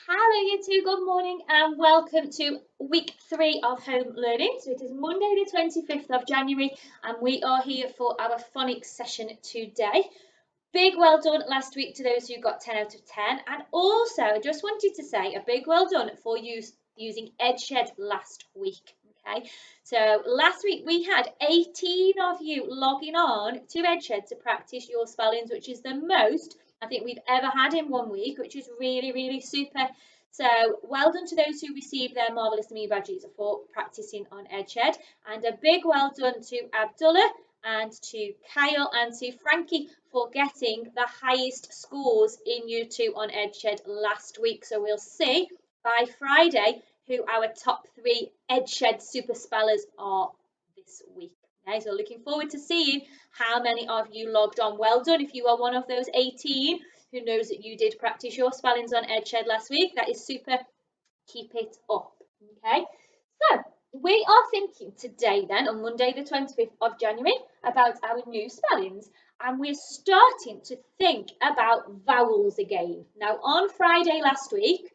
Hello, you two. Good morning and welcome to week 3 of home learning. So it is Monday, the 25th of January, and we are here for our phonics session today. Big well done last week to those who got 10 out of 10. And also, I just wanted to say a big well done for using EdShed last week. Okay, so last week we had 18 of you logging on to EdShed to practice your spellings, which is the most I think we've ever had in 1 week, which is really, really super. So well done to those who received their Marvellous Me badges for practicing on EdShed. And a big well done to Abdullah and to Kyle and to Frankie for getting the highest scores in Year 2 on EdShed last week. So we'll see by Friday who our top 3 EdShed super spellers are this week. Okay, so looking forward to seeing how many of you logged on. Well done if you are one of those 18 who knows that you did practice your spellings on EdShed last week. That is super. Keep it up. Okay, so we are thinking today then on Monday the 25th of January about our new spellings, and we're starting to think about vowels again. Now on Friday last week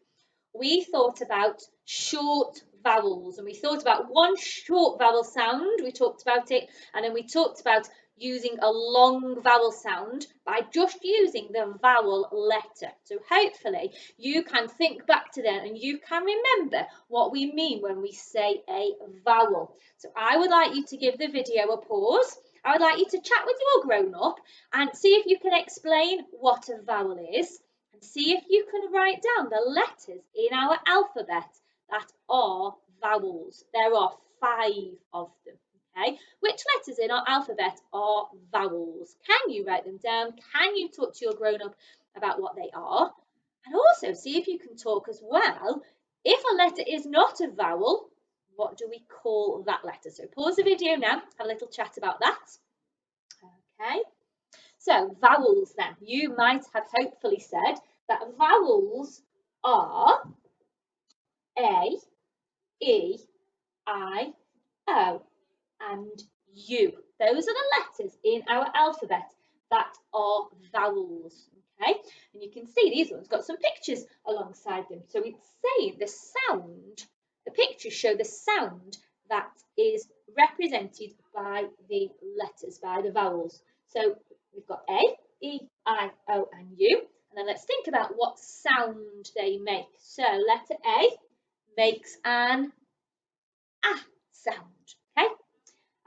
we thought about short vowels, and we thought about one short vowel sound. We talked about it, and then we talked about using a long vowel sound by just using the vowel letter. So hopefully you can think back to then and you can remember what we mean when we say a vowel. So I would like you to give the video a pause. I would like you to chat with your grown-up and see if you can explain what a vowel is, and see if you can write down the letters in our alphabet that are vowels. There are 5 of them. Okay, which letters in our alphabet are vowels? Can you write them down? Can you talk to your grown-up about what they are? And also see if you can talk as well. If a letter is not a vowel, what do we call that letter? So pause the video now, have a little chat about that. Okay, so vowels then. You might have hopefully said that vowels are A, E, I, O, and U. Those are the letters in our alphabet that are vowels. Okay, and you can see these ones got some pictures alongside them. So it's saying the sound, the pictures show the sound that is represented by the letters, by the vowels. So we've got A, E, I, O, and U. And then let's think about what sound they make. So letter A makes an A sound. Okay.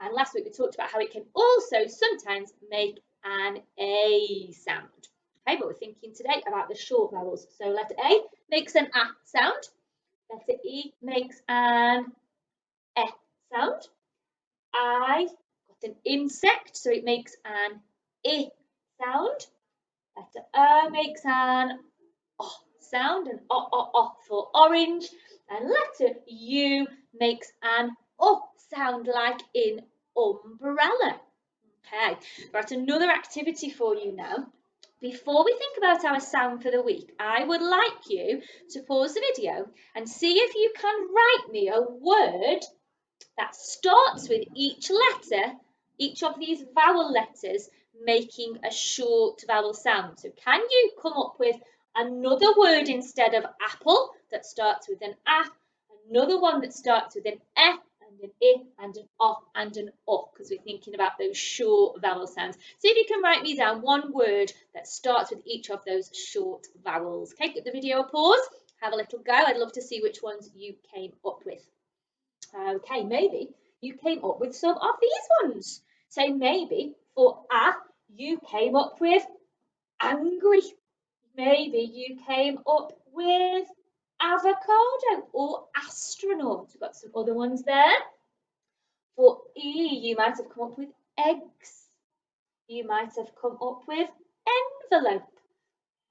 And last week we talked about how it can also sometimes make an A sound. Okay, but we're thinking today about the short vowels. So letter A makes an A sound. Letter E makes an E sound. I got an insect, so it makes an I sound. Letter O makes an O sound, an O for orange. And letter U makes an O sound like in umbrella. Okay, right, another activity for you now. Before we think about our sound for the week, I would like you to pause the video and see if you can write me a word that starts with each letter, each of these vowel letters making a short vowel sound. So can you come up with another word instead of apple that starts with an A, another one that starts with an E, and an I, and an O, and an O, because we're thinking about those short vowel sounds. See if you can write me down one word that starts with each of those short vowels. Okay, give the video a pause, have a little go. I'd love to see which ones you came up with. Okay, maybe you came up with some of these ones. So maybe for A, you came up with angry. Maybe you came up with avocado or astronaut. We've got some other ones there. For E, you might have come up with eggs. You might have come up with envelope.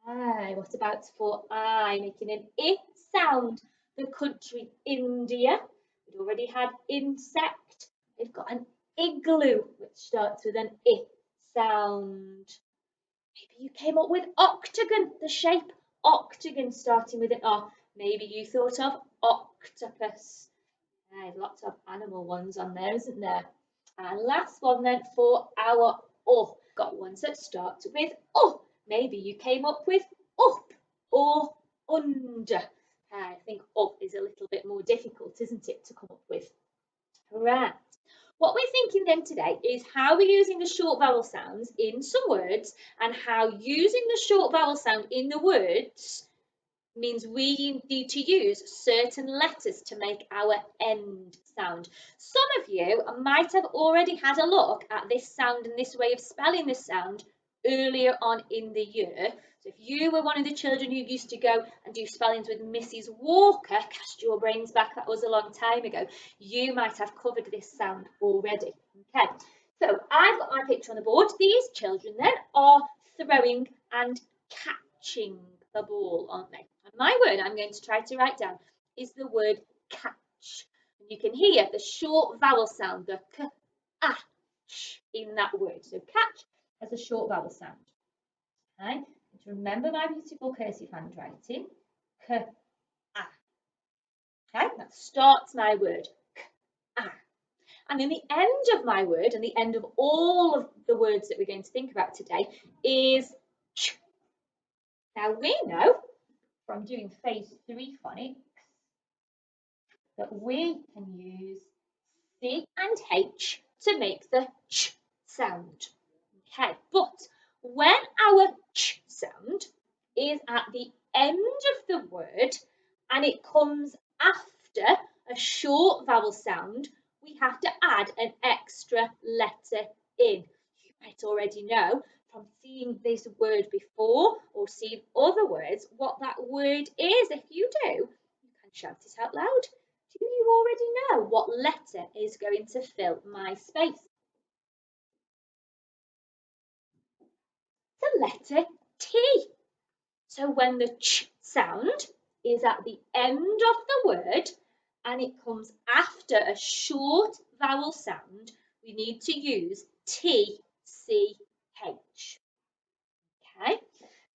What about for I, making an I sound? The country India. We'd already had insect. We've got an igloo, which starts with an I sound. Maybe you came up with octagon, the shape octagon starting with an O. Maybe you thought of octopus. There's lots of animal ones on there, isn't there? And last one then for our O. Got ones that start with O. Maybe you came up with up or under. I think of is a little bit more difficult, isn't it, to come up with? Right. What we're thinking then today is how we're using the short vowel sounds in some words and how using the short vowel sound in the words means we need to use certain letters to make our end sound. Some of you might have already had a look at this sound and this way of spelling this sound earlier on in the year. So if you were one of the children who used to go and do spellings with Mrs. Walker, cast your brains back, that was a long time ago, you might have covered this sound already. Okay, so I've got my picture on the board. These children then are throwing and catching the ball, aren't they? And my word I'm going to try to write down is the word catch. And you can hear the short vowel sound, the k-ach in that word. So catch has a short vowel sound. Okay, and to remember my beautiful cursive handwriting, k-ah. Okay, that starts my word, k-ah. And then the end of my word, and the end of all of the words that we're going to think about today, is ch. Now we know from doing phase 3 phonics that we can use C and H to make the ch sound. Okay, but when our ch sound is at the end of the word and it comes after a short vowel sound, we have to add an extra letter in. You might already know from seeing this word before or seeing other words what that word is. If you do, you can shout it out loud. Do you already know what letter is going to fill my space? The letter T. So when the ch sound is at the end of the word and it comes after a short vowel sound, we need to use T, C, H. Okay,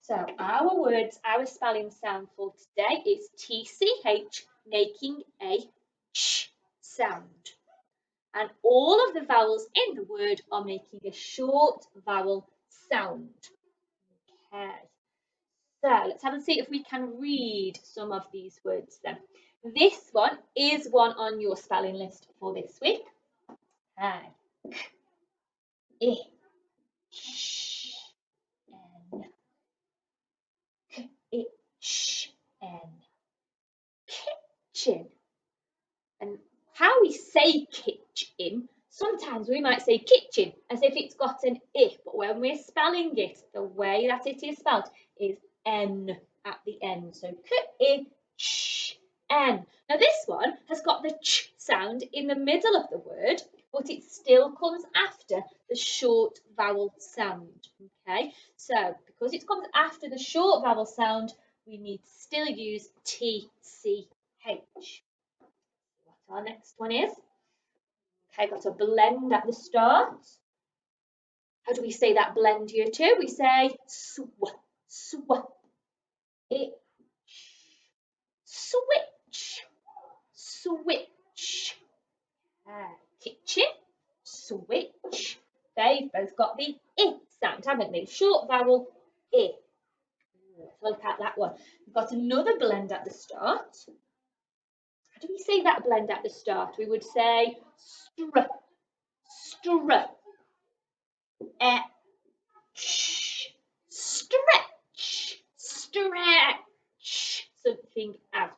so our words, our spelling sound for today is TCH, making a ch sound. And all of the vowels in the word are making a short vowel sound. Okay, so let's have a see if we can read some of these words then. This one is one on your spelling list for this week. K, I, sh, n, k, I, sh, n, kitchen. And how we say kitchen, sometimes we might say kitchen as if it's got an I, but when we're spelling it, the way that it is spelled is N at the end. So K-I-Ch-N. Now this one has got the ch sound in the middle of the word, but it still comes after the short vowel sound. Okay, so because it comes after the short vowel sound, we need to still use T-C-H. Our next one is, okay, got a blend at the start. How do we say that blend here too? We say sw, it, switch, switch. Kitchen, switch. They've both got the I sound, haven't they? Short vowel I. Let's look at that one. We've got another blend at the start. How do we say that blend at the start? We would say str, stretch, stretch something out.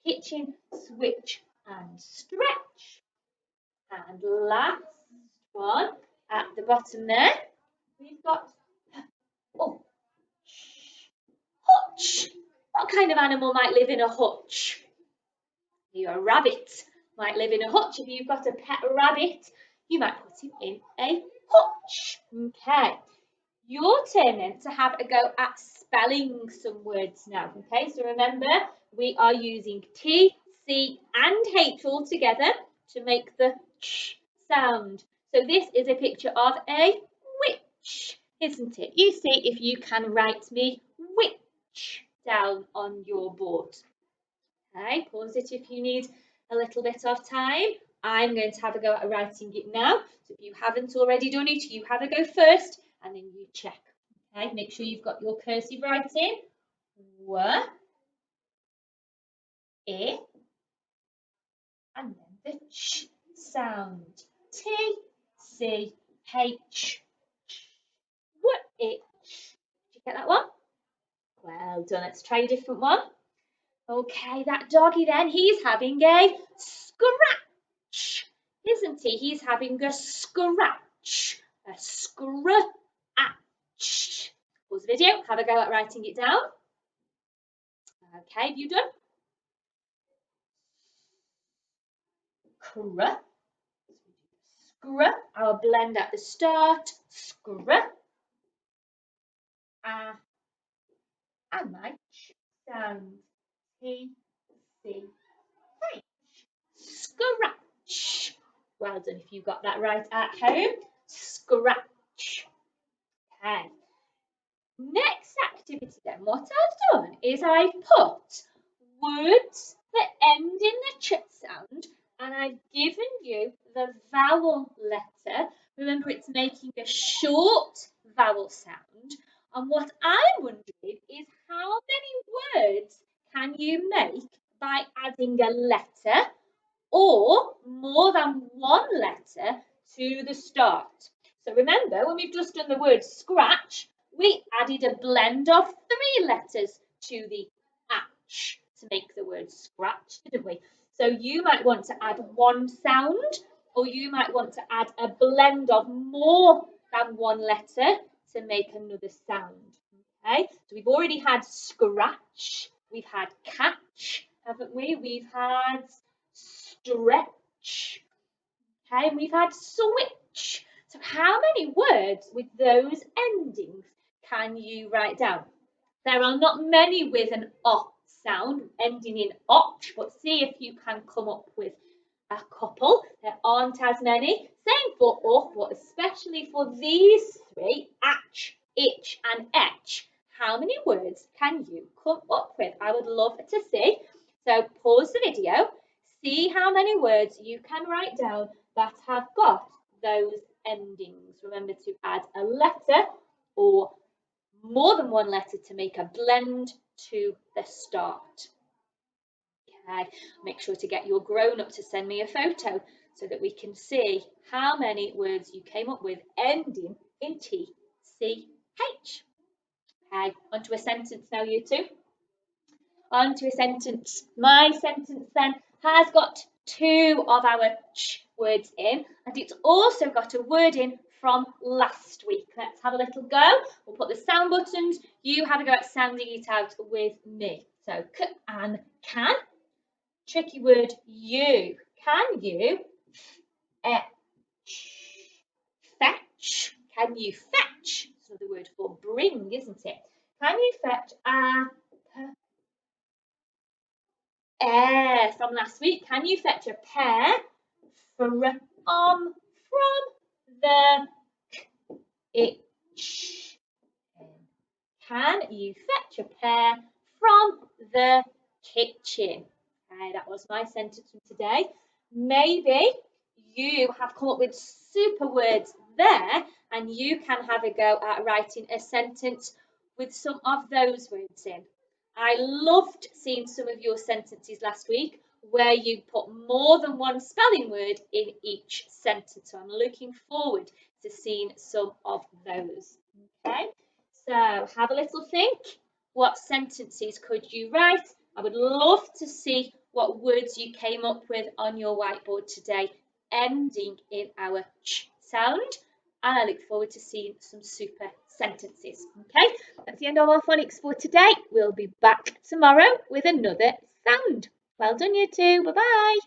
Kitchen, switch and stretch. And last one at the bottom there, we've got hutch. What kind of animal might live in a hutch? A rabbit might live in a hutch. If you've got a pet rabbit, you might put him in a hutch. Okay, your turn then to have a go at spelling some words now. Okay, so remember we are using T, C and H all together to make the ch sound. So this is a picture of a witch, isn't it? You see if you can write me witch down on your board. Okay, pause it if you need a little bit of time. I'm going to have a go at writing it now. So if you haven't already done it, you have a go first and then you check. Okay, make sure you've got your cursive writing. I, and then the ch sound. T, C, H. What it? Did you get that one? Well done. Let's try a different one. Okay, that doggy then, he's having a scratch, isn't he? He's having a scratch. A scratch. Pause the video, have a go at writing it down. Okay, have you done? Scr. Scr. Our blend at the start. Scr. And my ch sound. T, C, H. Scratch. Well done if you got that right at home. Scratch. Okay. Next activity then, what I've done is I've put words that end in the ch sound and I've given you the vowel letter. Remember, it's making a short vowel sound. And what I'm wondering is how many words can you make by adding a letter or more than one letter to the start? So remember, when we've just done the word scratch, we added a blend of 3 letters to the atch to make the word scratch, didn't we? So you might want to add one sound, or you might want to add a blend of more than one letter to make another sound. Okay, so we've already had scratch, we've had catch, haven't we? We've had stretch, okay, and we've had switch. So how many words with those endings can you write down? There are not many with an o sound ending in och, but see if you can come up with a couple. There aren't as many. Same for off, but especially for these 3, atch, itch and etch. How many words can you come up with? I would love to see. So pause the video, see how many words you can write down that have got those endings. Remember to add a letter or more than one letter to make a blend to the start. Okay, make sure to get your grown-up to send me a photo so that we can see how many words you came up with ending in T, C, H. Okay, onto a sentence now, you two. Onto a sentence. My sentence then has got 2 of our ch words in, and it's also got a word in from last week. Let's have a little go. We'll put the sound buttons. You have a go at sounding it out with me. So, k and can. Tricky word, you. Can you fetch? Can you fetch? It's another word for bring, isn't it? Can you fetch a pear from last week? Can you fetch a pear from the itch? Can you fetch a pear from the kitchen? Okay, that was my sentence from today. Maybe you have come up with super words there and you can have a go at writing a sentence with some of those words in. I loved seeing some of your sentences last week where you put more than one spelling word in each sentence. So I'm looking forward to seeing some of those. Okay, so have a little think. What sentences could you write? I would love to see what words you came up with on your whiteboard today, ending in our ch sound. And I look forward to seeing some super sentences. Okay, that's the end of our phonics for today. We'll be back tomorrow with another sound. Well done, you two. Bye-bye.